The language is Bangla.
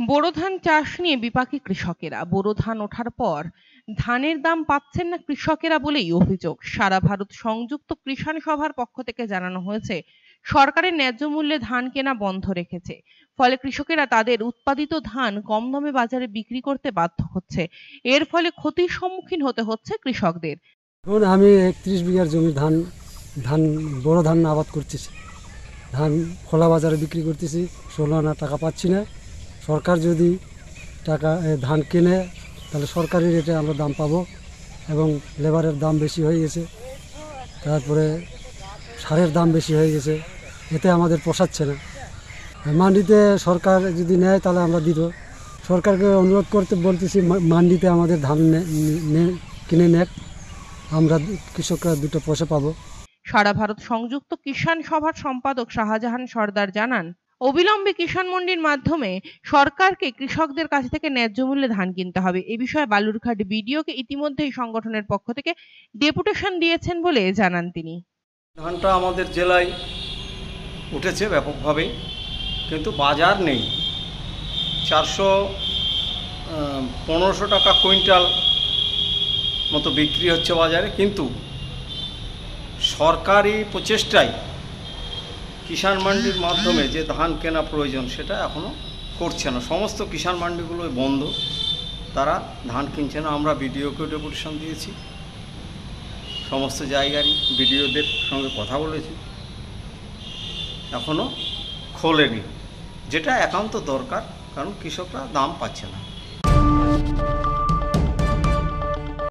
বোরো ধান চাষ নিয়ে বিপাকে কৃষকেরা। বোরো ধান ওঠার পর ধানের দাম পাচ্ছেন না কৃষকেরা বলেই অভিযোগ। সারা ভারত সংযুক্ত কিষাণ সভার পক্ষ থেকে জানানো হয়েছে, সরকারের ন্যায্য মূল্যে ধান কেনা বন্ধ রেখেছে। ফলে কৃষকেরা তাদের উৎপাদিত ধান কম দামে বাজারে বিক্রি করতে বাধ্য হচ্ছে। এর ফলে ক্ষতির সম্মুখীন হতে হচ্ছে কৃষকদের। এখন আমি 31 বিঘার জমি ধান ধান বড় ধান আবাদ করতেছি। ধান খোলা বাজারে বিক্রি করতেছি, 16 আনা টাকা পাচ্ছি না। সরকার যদি ধান কেনে তাহলে সরকারি রেটে আমরা দাম পাবো, এবং লেবারের দাম বেশি হয়ে গেছে, তারপরে সারের দাম বেশি হয়ে গেছে, এতে আমাদের পোষাচ্ছে না। মান্ডিতে সরকার যদি নেয় তাহলে আমরা দিব। সরকারকে অনুরোধ করতে বলতেছি মান্ডিতে আমাদের ধান কিনে নেক, আমরা কৃষকরা দুটো পয়সা পাবো। সারা ভারত সংযুক্ত কিষাণ সভার সম্পাদক শাহজাহান সর্দার জানান, অবিলম্বে কিষাণ মন্ডির মাধ্যমে সরকারকে কৃষকদের কাছ থেকে ন্যায্য মূল্যে ধান কিনতে হবে। এ বিষয়ে বালুরঘাট বিডিওকে ইতিমধ্যেই সংগঠনের পক্ষ থেকে ডেপুটেশন দিয়েছেন বলে জানান তিনি। ধানটা আমাদের জেলায় উঠেছে ব্যাপকভাবে, কিন্তু বাজার নেই। 1500 টাকা কুইন্টাল মতো বিক্রি হচ্ছে বাজারে, কিন্তু সরকারি প্রচেষ্টায় কিষাণ মান্ডির মাধ্যমে যে ধান কেনা প্রয়োজন সেটা এখনও করছে না। সমস্ত কিষাণ মান্ডিগুলোই বন্ধ, তারা ধান কিনছে না। আমরা বিডিওকে ডেপুটেশন দিয়েছি, সমস্ত জায়গারই বিডিওদের সঙ্গে কথা বলেছি, এখনও খোলেনি, যেটা একান্ত দরকার, কারণ কৃষকরা দাম পাচ্ছে না।